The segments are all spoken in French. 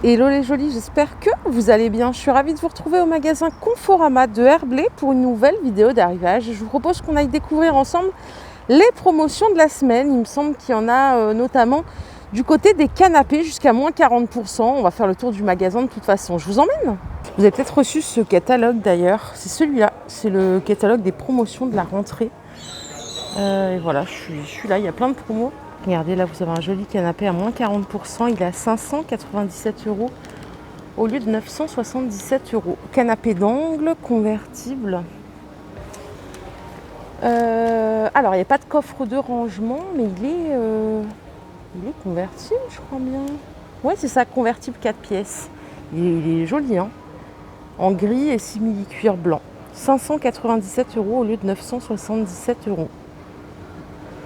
Hello les jolis, j'espère que vous allez bien. Je suis ravie de vous retrouver au magasin Conforama de Herblay pour une nouvelle vidéo d'arrivage. Je vous propose qu'on aille découvrir ensemble les promotions de la semaine. Il me semble qu'il y en a notamment du côté des canapés jusqu'à moins 40%. On va faire le tour du magasin de toute façon. Je vous emmène. Vous avez peut-être reçu ce catalogue d'ailleurs. C'est celui-là. C'est le catalogue des promotions de la rentrée. Et voilà, je suis là. Il y a plein de promos. Regardez, là, vous avez un joli canapé à moins 40%. Il est à 597 € au lieu de 977 €. Canapé d'angle convertible. Alors, il n'y a pas de coffre de rangement, mais il est convertible, je crois bien. Ouais, c'est ça, convertible 4 pièces. Il est joli, hein. En gris et simili-cuir blanc. 597 € au lieu de 977 €.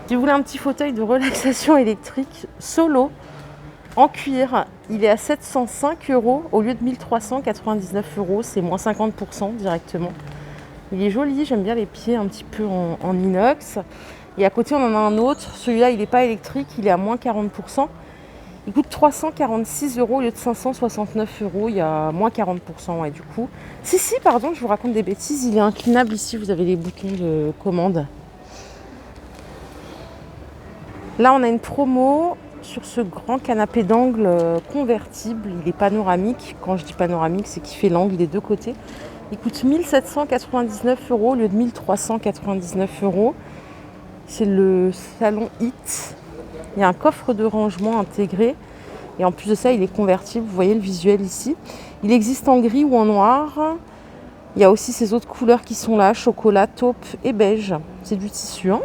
Si vous voulez un petit fauteuil de relaxation électrique solo en cuir, il est à 705 € au lieu de 1399 €. C'est moins 50% directement. Il est joli, j'aime bien les pieds un petit peu en inox. Et à côté, on en a un autre. Celui-là, il n'est pas électrique, il est à moins 40%. Il coûte 346 € au lieu de 569 €. Il y a moins 40%, ouais, du coup. Pardon, je vous raconte des bêtises. Il est inclinable ici, vous avez les boutons de commande. Là, on a une promo sur ce grand canapé d'angle convertible. Il est panoramique. Quand je dis panoramique, c'est qu'il fait l'angle des deux côtés. Il coûte 1799 € au lieu de 1399 €. C'est le salon Hit. Il y a un coffre de rangement intégré. Et en plus de ça, il est convertible. Vous voyez le visuel ici. Il existe en gris ou en noir. Il y a aussi ces autres couleurs qui sont là, chocolat, taupe et beige. C'est du tissu, hein.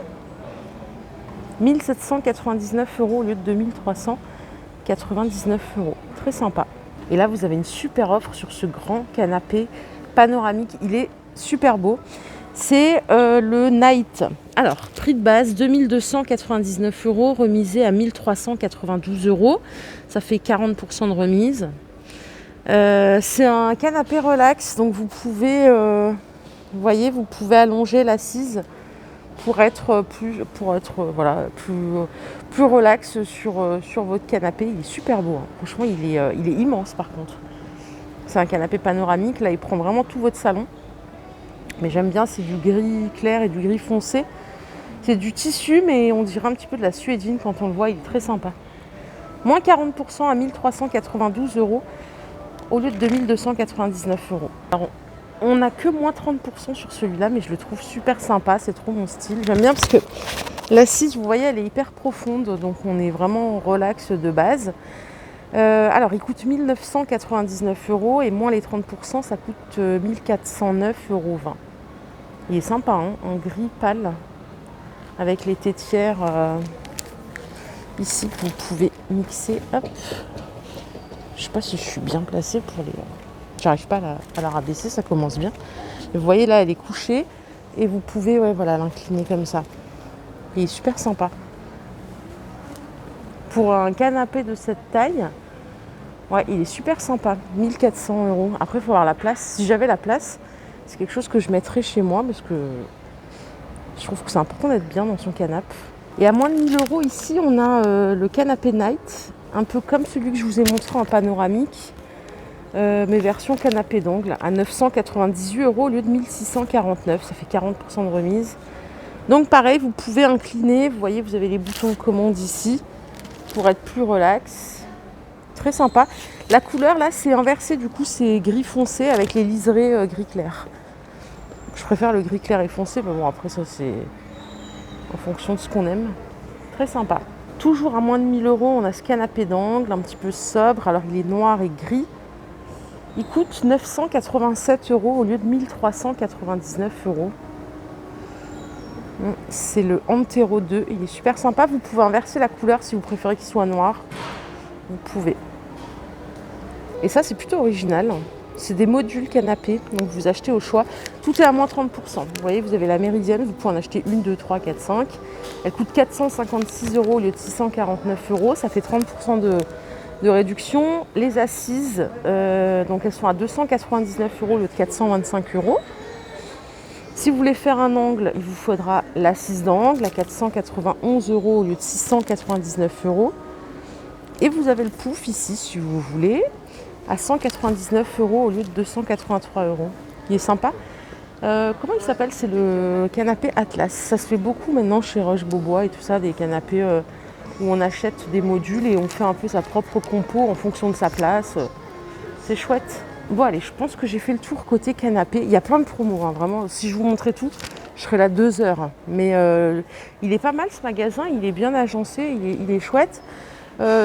1799 € au lieu de 2399 €. Très sympa. Et là, vous avez une super offre sur ce grand canapé panoramique. Il est super beau. C'est le Night. Alors, prix de base 2299 €, remisé à 1392 €. Ça fait 40% de remise. C'est un canapé relax, donc vous pouvez, vous voyez, vous pouvez allonger l'assise pour être plus relax sur votre canapé. Il est super beau, hein. Franchement, il est immense par contre. C'est un canapé panoramique, là il prend vraiment tout votre salon. Mais j'aime bien, c'est du gris clair et du gris foncé. C'est du tissu, mais on dirait un petit peu de la suédine quand on le voit, il est très sympa. Moins 40% à 1392 € au lieu de 2299 €. Alors, on n'a que moins 30% sur celui-là, mais je le trouve super sympa, c'est trop mon style. J'aime bien parce que l'assise, vous voyez, elle est hyper profonde, donc on est vraiment relax de base. Alors, il coûte 1999 € et moins les 30%, ça coûte 1409,20 €. Il est sympa, hein, en gris pâle, avec les tétières ici que vous pouvez mixer. Hop. Je sais pas si je suis bien placée pour les... J'arrive pas à la rabaisser, ça commence bien. Mais vous voyez là, elle est couchée et vous pouvez l'incliner comme ça. Il est super sympa. Pour un canapé de cette taille, ouais, il est super sympa. 1400 €. Après, il faut avoir la place. Si j'avais la place, c'est quelque chose que je mettrais chez moi parce que je trouve que c'est important d'être bien dans son canapé. Et à moins de 1000 € ici, on a le canapé Night, un peu comme celui que je vous ai montré en panoramique. Mes versions canapé d'angle à 998 € au lieu de 1649, ça fait 40% de remise. Donc pareil, vous pouvez incliner, vous voyez, vous avez les boutons de commande ici pour être plus relax. Très sympa. La couleur là, c'est inversé, du coup c'est gris foncé avec les liserés gris clair. Je préfère le gris clair et foncé, mais bon après ça c'est en fonction de ce qu'on aime. Très sympa. Toujours à moins de 1000 €, on a ce canapé d'angle un petit peu sobre, alors il est noir et gris. Il coûte 987 € au lieu de 1399 €. C'est le Antero 2. Il est super sympa. Vous pouvez inverser la couleur si vous préférez qu'il soit noir. Vous pouvez. Et ça, c'est plutôt original. C'est des modules canapés. Donc, vous achetez au choix. Tout est à moins 30%. Vous voyez, vous avez la méridienne. Vous pouvez en acheter 1, 2, 3, 4, 5. Elle coûte 456 € au lieu de 649 €. Ça fait 30% de réduction. Les assises, donc elles sont à 299 € au lieu de 425 €. Si vous voulez faire un angle, il vous faudra l'assise d'angle à 491 € au lieu de 699 €. Et vous avez le pouf ici si vous voulez. à 199 € au lieu de 283 €. Il est sympa. Comment il s'appelle? C'est le canapé Atlas. Ça se fait beaucoup maintenant chez Roche-Beaubois et tout ça, des canapés où on achète des modules et on fait un peu sa propre compo en fonction de sa place. C'est chouette. Bon allez, je pense que j'ai fait le tour côté canapé. Il y a plein de promos, hein, vraiment. Si je vous montrais tout, je serais là 2 heures. Mais il est pas mal ce magasin, il est bien agencé, il est chouette.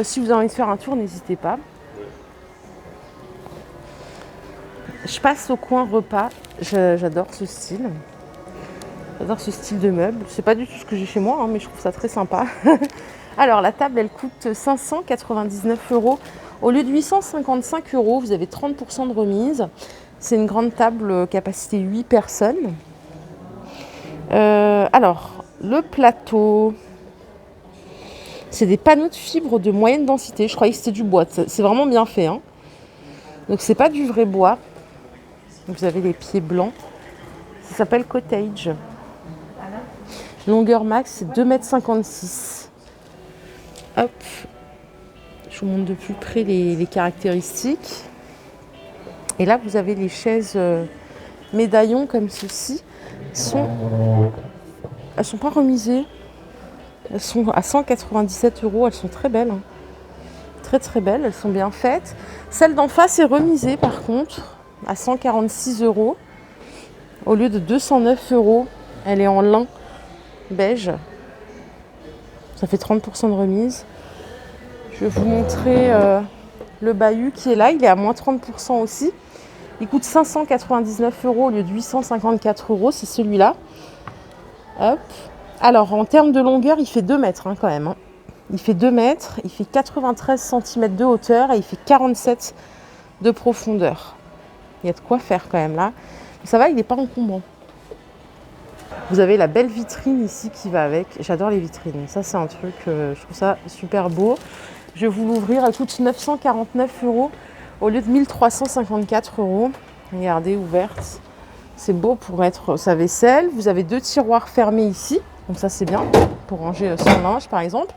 Si vous avez envie de faire un tour, n'hésitez pas. Je passe au coin repas. J'adore ce style. J'adore ce style de meuble. C'est pas du tout ce que j'ai chez moi, hein, mais je trouve ça très sympa. Alors la table, elle coûte 599 € au lieu de 855 €. Vous avez 30% de remise. C'est une grande table capacité 8 personnes. Alors, le plateau, c'est des panneaux de fibres de moyenne densité. Je croyais que c'était du bois. C'est vraiment bien fait, hein. Donc c'est pas du vrai bois. Vous avez les pieds blancs. Ça s'appelle Cottage. Longueur max, c'est 2,56 m. Hop. Je vous montre de plus près les caractéristiques. Et là, vous avez les chaises médaillons comme ceci. Elles sont pas remisées. Elles sont à 197 €. Elles sont très belles, hein. Très très belles. Elles sont bien faites. Celle d'en face est remisée par contre à 146 € au lieu de 209 €. Elle est en lin beige. Ça fait 30% de remise. Je vais vous montrer le bahut qui est là. Il est à moins 30% aussi. Il coûte 599 € au lieu de 854 €. C'est celui-là. Hop. Alors, en termes de longueur, il fait 2 mètres quand même, hein. Il fait 2 mètres. Il fait 93 cm de hauteur et il fait 47 de profondeur. Il y a de quoi faire quand même là. Mais ça va, il n'est pas encombrant. Vous avez la belle vitrine ici qui va avec. J'adore les vitrines. Ça, c'est un truc, je trouve ça super beau. Je vais vous l'ouvrir. Elle coûte 949 € au lieu de 1354 €. Regardez, ouverte. C'est beau pour mettre sa vaisselle. Vous avez 2 tiroirs fermés ici. Donc ça, c'est bien pour ranger son linge, par exemple.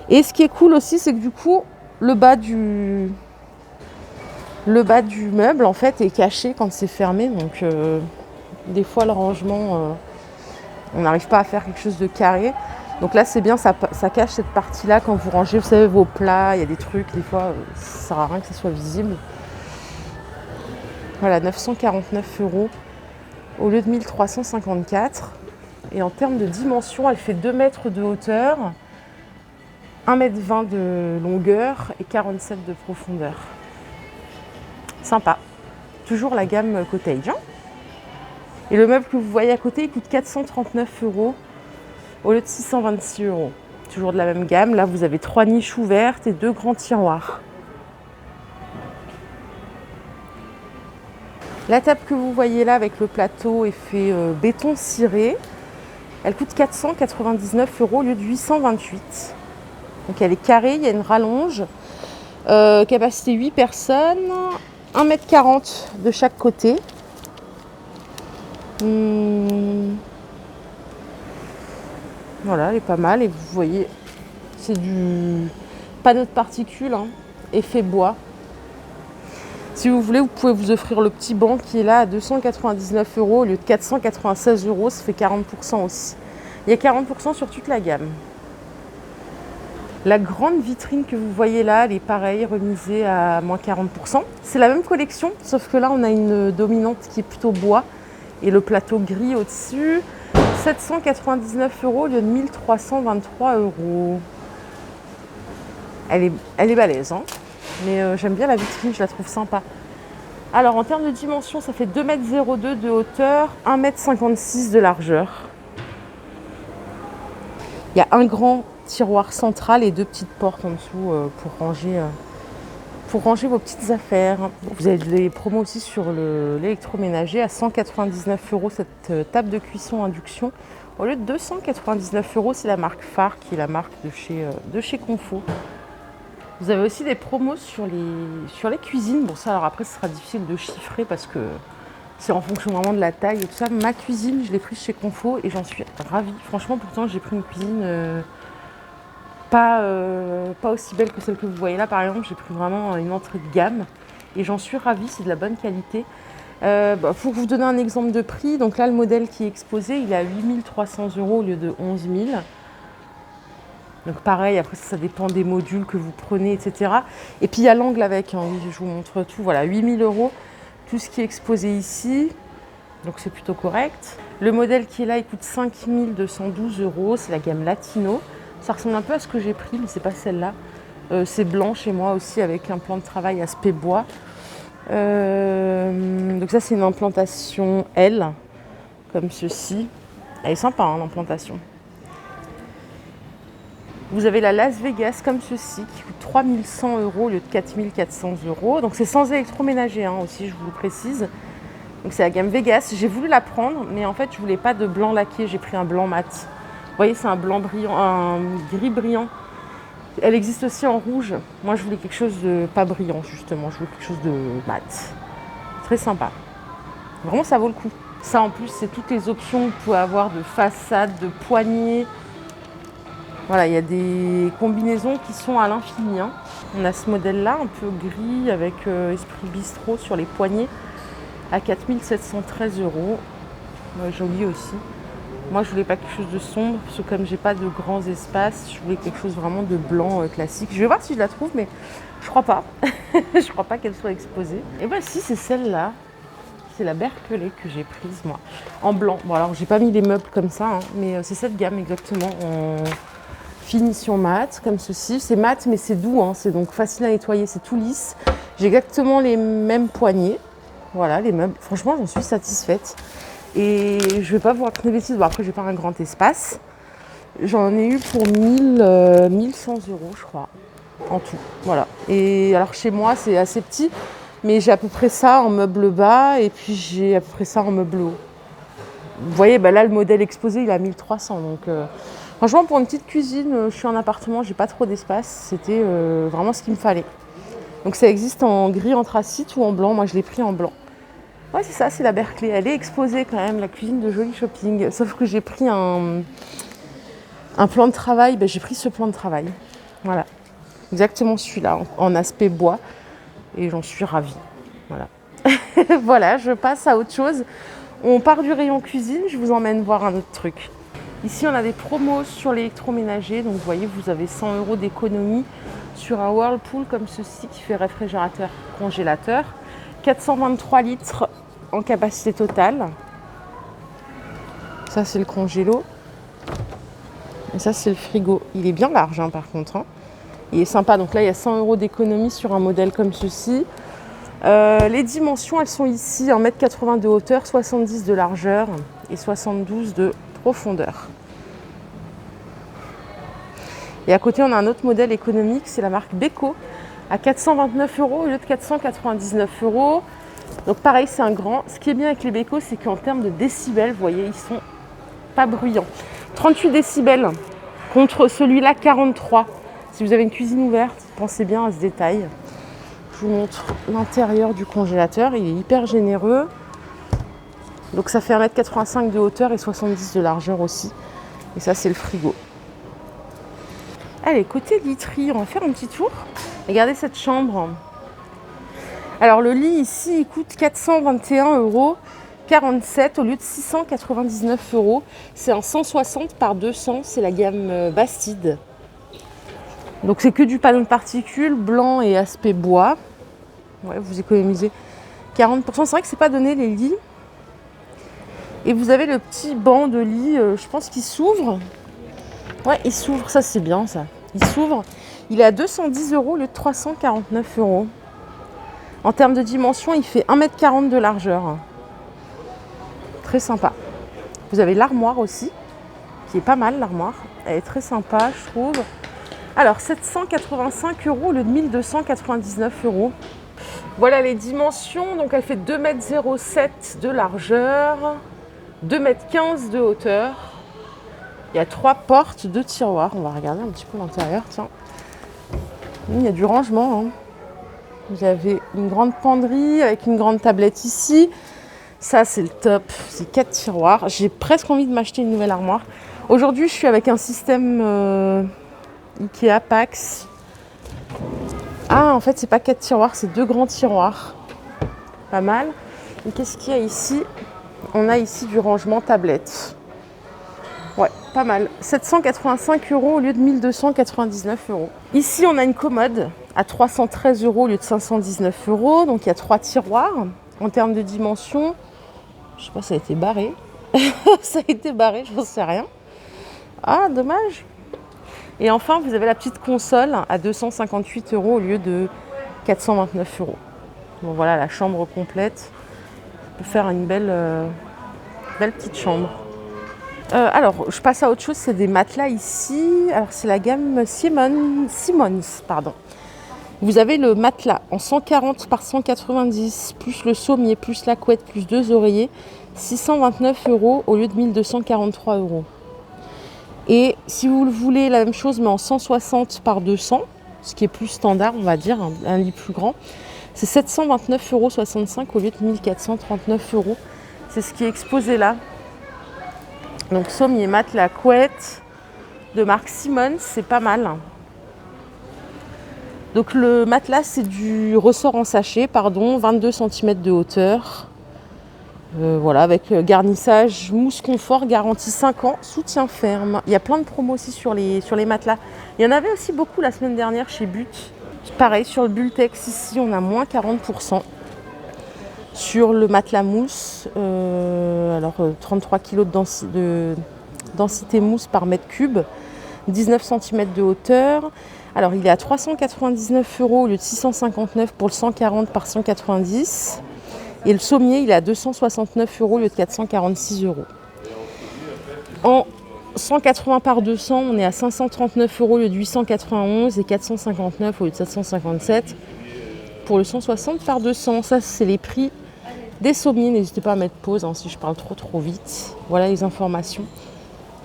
Et ce qui est cool aussi, c'est que du coup, le bas du meuble, en fait, est caché quand c'est fermé. Donc, des fois, le rangement, on n'arrive pas à faire quelque chose de carré. Donc là, c'est bien, ça cache cette partie-là quand vous rangez, vous savez, vos plats. Il y a des trucs, des fois, ça ne sert à rien que ça soit visible. Voilà, 949 € au lieu de 1354. Et en termes de dimension, elle fait 2 mètres de hauteur, 1,20 m de longueur et 47 de profondeur. Sympa. Toujours la gamme Cottage, hein. Et le meuble que vous voyez à côté, il coûte 439 € au lieu de 626 €. Toujours de la même gamme. Là, vous avez 3 niches ouvertes et 2 grands tiroirs. La table que vous voyez là avec le plateau est fait béton ciré. Elle coûte 499 € au lieu de 828. Donc elle est carrée, il y a une rallonge. Capacité 8 personnes. 1,40 m de chaque côté. Voilà, elle est pas mal. Et vous voyez, c'est du panneau de particules, hein, effet bois. Si vous voulez, vous pouvez vous offrir le petit banc qui est là à 299 € au lieu de 496 €. Ça fait 40% aussi. Il y a 40% sur toute la gamme. La grande vitrine que vous voyez là, elle est pareille, remisée à moins 40%. C'est la même collection, sauf que là, on a une dominante qui est plutôt bois et le plateau gris au-dessus. 799 € au lieu de 1323 €. Elle est balèze, hein, mais j'aime bien la vitrine, je la trouve sympa. Alors, en termes de dimension, ça fait 2,02 m de hauteur, 1,56 m de largeur. Il y a un grand tiroir central et 2 petites portes en dessous pour ranger vos petites affaires. Vous avez des promos aussi sur l'électroménager à 199 € cette table de cuisson induction. Au lieu de 299 €, c'est la marque Phare qui est la marque de chez Confo. Vous avez aussi des promos sur les cuisines. Bon, ça, alors après, ce sera difficile de chiffrer parce que c'est en fonction vraiment de la taille et tout ça. Ma cuisine, je l'ai prise chez Confo et j'en suis ravie. Franchement, pourtant, j'ai pris une cuisine pas aussi belle que celle que vous voyez là. Par exemple, j'ai pris vraiment une entrée de gamme. et j'en suis ravie, c'est de la bonne qualité. Pour vous donner un exemple de prix, donc là le modèle qui est exposé, il est à 8 300 € au lieu de 11 000. Donc pareil, après ça dépend des modules que vous prenez, etc. Et puis il y a l'angle avec, hein, oui, je vous montre tout. Voilà, 8 000 €, tout ce qui est exposé ici. Donc c'est plutôt correct. Le modèle qui est là, il coûte 5 212 €. C'est la gamme Latino. Ça ressemble un peu à ce que j'ai pris, mais c'est pas celle-là. C'est blanc chez moi aussi avec un plan de travail aspect bois. Donc ça c'est une implantation L, comme ceci. Elle est sympa hein, l'implantation. Vous avez la Las Vegas comme ceci qui coûte 3 100 € au lieu de 4 400 €. Donc c'est sans électroménager hein, aussi, je vous le précise. Donc c'est la gamme Vegas. J'ai voulu la prendre, mais en fait je voulais pas de blanc laqué. J'ai pris un blanc mat. Vous voyez, c'est un blanc brillant, un gris brillant. Elle existe aussi en rouge. Moi je voulais quelque chose de pas brillant justement. Je voulais quelque chose de mat. Très sympa. Vraiment ça vaut le coup. Ça en plus c'est toutes les options que vous pouvez avoir de façade, de poignée. Voilà, il y a des combinaisons qui sont à l'infini. Hein. On a ce modèle-là, un peu gris, avec esprit bistrot sur les poignées, à 4 713 €. Ouais, joli aussi. Moi, je voulais pas quelque chose de sombre, parce que comme j'ai pas de grands espaces, je voulais quelque chose vraiment de blanc classique. Je vais voir si je la trouve, mais je crois pas. Je crois pas qu'elle soit exposée. Et ben si, c'est celle-là. C'est la Berkeley que j'ai prise, moi, en blanc. Bon, alors, j'ai pas mis les meubles comme ça, hein, mais c'est cette gamme exactement, en finition mat, comme ceci. C'est mat, mais c'est doux, hein, c'est donc facile à nettoyer, c'est tout lisse. J'ai exactement les mêmes poignées. Voilà, les meubles. Franchement, j'en suis satisfaite. Et je vais pas vous raconter des bêtises. Bon, après, j'ai pas un grand espace. J'en ai eu pour 1100 €, je crois, en tout. Voilà. Et alors, chez moi, c'est assez petit, mais j'ai à peu près ça en meuble bas et puis j'ai à peu près ça en meuble haut. Vous voyez, bah là, le modèle exposé, il est à 1300. Donc, franchement, pour une petite cuisine, je suis en appartement, j'ai pas trop d'espace. C'était vraiment ce qu'il me fallait. Donc, ça existe en gris anthracite ou en blanc. Moi, je l'ai pris en blanc. Ouais, c'est ça, c'est la Berkeley. Elle est exposée quand même, la cuisine de Joli Shopping. Sauf que j'ai pris un plan de travail. Ben, j'ai pris ce plan de travail. Voilà. Exactement celui-là, en aspect bois. Et j'en suis ravie. Voilà. Voilà, je passe à autre chose. On part du rayon cuisine, je vous emmène voir un autre truc. Ici, on a des promos sur l'électroménager. Donc, vous voyez, vous avez 100 € d'économie sur un Whirlpool comme ceci qui fait réfrigérateur, congélateur. 423 litres en capacité totale. Ça, c'est le congélo. Et ça, c'est le frigo. Il est bien large, hein, par contre. Hein. Il est sympa. Donc là, il y a 100 € d'économie sur un modèle comme ceci. Les dimensions, elles sont ici, 1,80 m de hauteur, 70 de largeur et 72 de profondeur. Et à côté, on a un autre modèle économique, c'est la marque Beko, à 429 € au lieu de 499 €. Donc pareil, c'est un grand. Ce qui est bien avec les Beko, c'est qu'en termes de décibels, vous voyez, ils sont pas bruyants. 38 décibels contre celui-là, 43. Si vous avez une cuisine ouverte, pensez bien à ce détail. Je vous montre l'intérieur du congélateur, il est hyper généreux. Donc ça fait 1,85 m de hauteur et 70 de largeur aussi. Et ça, c'est le frigo. Allez, côté literie, on va faire un petit tour. Regardez cette chambre. Alors le lit ici, il coûte 421,47 € au lieu de 699 €. C'est un 160 par 200, c'est la gamme Bastide. Donc c'est que du panneau de particules, blanc et aspect bois. Ouais, vous économisez 40%. C'est vrai que c'est pas donné les lits. Et vous avez le petit banc de lit, je pense qu'il s'ouvre. Ouais, il s'ouvre, ça c'est bien ça. Il s'ouvre. Il est à 210 € au lieu de 349 €. En termes de dimension, il fait 1,40 m de largeur. Très sympa. Vous avez l'armoire aussi, qui est pas mal l'armoire. Elle est très sympa, je trouve. Alors, 785 € au lieu de 1299 €. Voilà les dimensions. Donc, elle fait 2,07 m de largeur, 2,15 m de hauteur. Il y a 3 portes, 2 tiroirs. On va regarder un petit peu l'intérieur. Tiens, il y a du rangement. Hein. Vous avez une grande penderie avec une grande tablette ici. Ça, c'est le top. C'est 4 tiroirs. J'ai presque envie de m'acheter une nouvelle armoire. Aujourd'hui, je suis avec un système Ikea Pax. Ah, en fait, c'est pas 4 tiroirs, c'est 2 grands tiroirs. Pas mal. Et qu'est-ce qu'il y a ici? On a ici du rangement tablette. Ouais, pas mal. 785 € au lieu de 1299 €. Ici, on a une commode à 313 € au lieu de 519 €. Donc, il y a 3 tiroirs. En termes de dimension, je sais pas, ça a été barré. Ça a été barré, j'en sais rien. Ah, dommage. Et enfin, vous avez la petite console à 258 € au lieu de 429 €. Bon, voilà, la chambre complète. On peut faire une belle petite chambre. Alors, je passe à autre chose, c'est des matelas ici. Alors, c'est la gamme Simmons, pardon. Vous avez le matelas en 140 par 190, plus le sommier, plus la couette, plus 2 oreillers, 629 € au lieu de 1243 €. Et si vous le voulez, la même chose, mais en 160 par 200, ce qui est plus standard, on va dire, un lit plus grand, c'est 729,65 € au lieu de 1439 €. C'est ce qui est exposé là. Donc sommier, matelas, couette de marque Simmons, c'est pas mal. Donc le matelas, c'est du ressort en sachet, 22 cm de hauteur. Voilà, avec garnissage, mousse confort, garantie 5 ans, soutien ferme. Il y a plein de promos aussi sur les matelas. Il y en avait aussi beaucoup la semaine dernière chez But. Pareil, sur le Bultex, ici, on a moins 40%. Sur le matelas mousse, 33 kg de densité mousse par mètre cube, 19 cm de hauteur. Alors, il est à 399 € au lieu de 659 pour le 140 par 190. Et le sommier, il est à 269 € au lieu de 446 €. En 180 par 200, on est à 539 € au lieu de 891 et 459 au lieu de 757. Pour le 160 par 200, ça c'est les prix des sommiers. N'hésitez pas à mettre pause si je parle trop vite. Voilà les informations.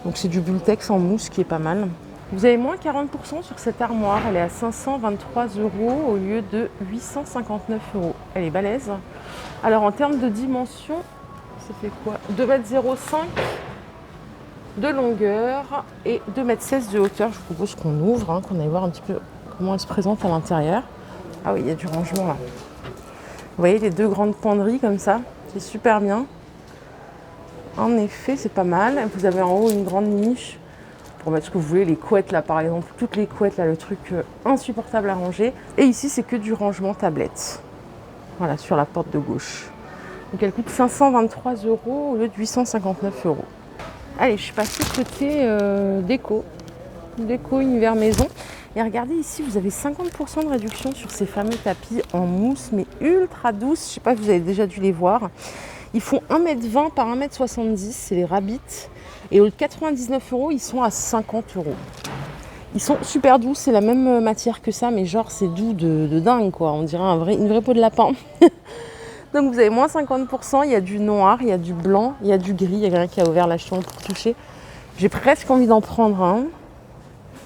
Donc c'est du Bultex en mousse qui est pas mal. Vous avez moins 40% sur cette armoire. Elle est à 523 € au lieu de 859 €. Elle est balèze. Alors en termes de dimension, ça fait quoi? 2,05 m de longueur et 2,16 m de hauteur. Je vous propose qu'on ouvre, qu'on aille voir un petit peu comment elle se présente à l'intérieur. Ah oui, il y a du rangement là. Vous voyez les 2 grandes penderies comme ça, c'est super bien. En effet, c'est pas mal. Vous avez en haut une grande niche pour mettre ce que vous voulez, les couettes là par exemple, toutes les couettes là, le truc insupportable à ranger. Et ici, c'est que du rangement tablette. Voilà, sur la porte de gauche. Donc elle coûte 523 € au lieu de 859 €. Allez, je suis passée côté déco univers maison. Et regardez ici, vous avez 50% de réduction sur ces fameux tapis en mousse, mais ultra douce. Je sais pas si vous avez déjà dû les voir. Ils font 1,20 m par 1,70 m, c'est les Rabbit. Et au lieu de 99 €, ils sont à 50 €. Ils sont super doux, c'est la même matière que ça, mais genre c'est doux de dingue quoi. On dirait une vraie peau de lapin. Donc vous avez moins 50%, il y a du noir, il y a du blanc, il y a du gris. Il y a quelqu'un qui a ouvert la chambre pour toucher. J'ai presque envie d'en prendre un.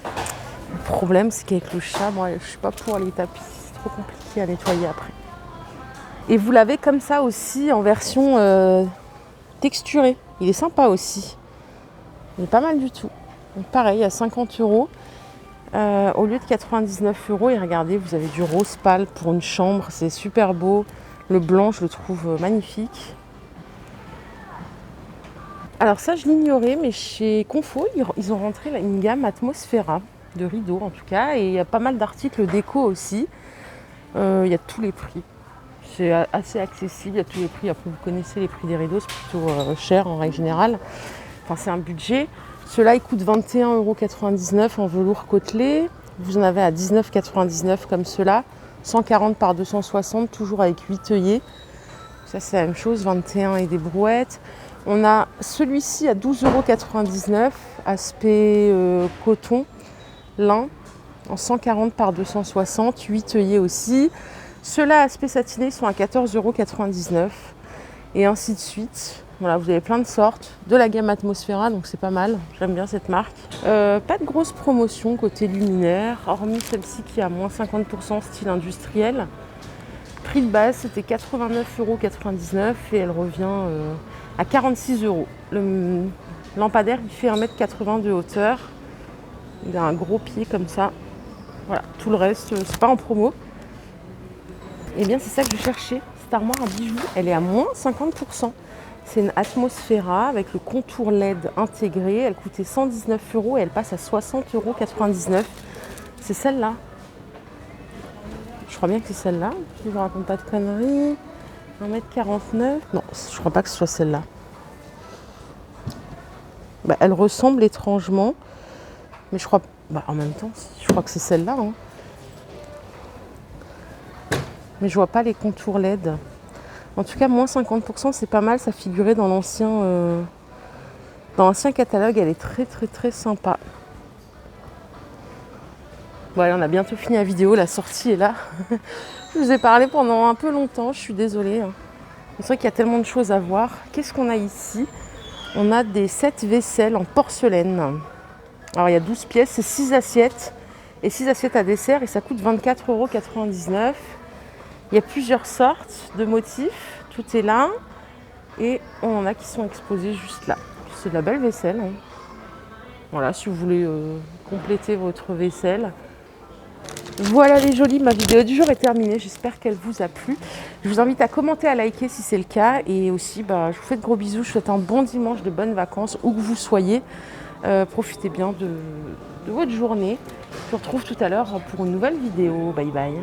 Le problème, c'est qu'avec le chat, moi, je suis pas pour les tapis. C'est trop compliqué à nettoyer après. Et vous l'avez comme ça aussi en version texturée. Il est sympa aussi. Il est pas mal du tout. Donc pareil, à 50 € au lieu de 99 €. Et regardez, vous avez du rose pâle pour une chambre. C'est super beau. Le blanc, je le trouve magnifique. Alors ça, je l'ignorais, mais chez Confo, ils ont rentré une gamme Atmosphera. De rideaux en tout cas, et il y a pas mal d'articles déco aussi. Il y a tous les prix, c'est assez accessible, il y a tous les prix. Après vous connaissez les prix des rideaux, c'est plutôt cher en règle générale, enfin c'est un budget. Ceux-là ils coûtent 21,99 € en velours côtelé. Vous en avez à 19,99 € comme ceux-là, 140 par 260, toujours avec 8 œillets. Ça c'est la même chose, 21 et des brouettes. On a celui-ci à 12,99 €, aspect coton lin en 140 par 260, 8 œillets aussi. Ceux-là, aspect satiné, sont à 14,99 € et ainsi de suite. Voilà, vous avez plein de sortes de la gamme Atmosphera, donc c'est pas mal. J'aime bien cette marque. Pas de grosse promotion côté luminaire, hormis celle-ci qui a moins 50% style industriel. Prix de base, c'était 89,99 € et elle revient à 46 €. Le lampadaire, il fait 1,80 m de hauteur. Il a un gros pied comme ça. Voilà, tout le reste, c'est pas en promo. Eh bien, c'est ça que je cherchais. Cette armoire à bijoux, elle est à moins 50%. C'est une Atmosphera avec le contour LED intégré. Elle coûtait 119 € et elle passe à 60,99 €. C'est celle-là. Je crois bien que c'est celle-là. Si je ne raconte pas de conneries. 1,49 m. Non, je crois pas que ce soit celle-là. Bah, elle ressemble étrangement. Mais je crois... Bah, en même temps, je crois que c'est celle-là. Hein. Mais je vois pas les contours LED. En tout cas, moins 50%, c'est pas mal. Ça figurait dans l'ancien catalogue. Elle est très très très sympa. Voilà, on a bientôt fini la vidéo. La sortie est là. Je vous ai parlé pendant un peu longtemps. Je suis désolée. C'est vrai qu'il y a tellement de choses à voir. Qu'est-ce qu'on a ici? On a des sets vaisselle en porcelaine. Alors, il y a 12 pièces. C'est 6 assiettes. Et 6 assiettes à dessert. Et ça coûte 24,99 €. Il y a plusieurs sortes de motifs. Tout est là. Et on en a qui sont exposés juste là. C'est de la belle vaisselle. Hein. Voilà, si vous voulez compléter votre vaisselle. Voilà les jolies, ma vidéo du jour est terminée. J'espère qu'elle vous a plu. Je vous invite à commenter, à liker si c'est le cas. Et aussi, je vous fais de gros bisous. Je vous souhaite un bon dimanche, de bonnes vacances, où que vous soyez. Profitez bien de votre journée. Je vous retrouve tout à l'heure pour une nouvelle vidéo. Bye bye.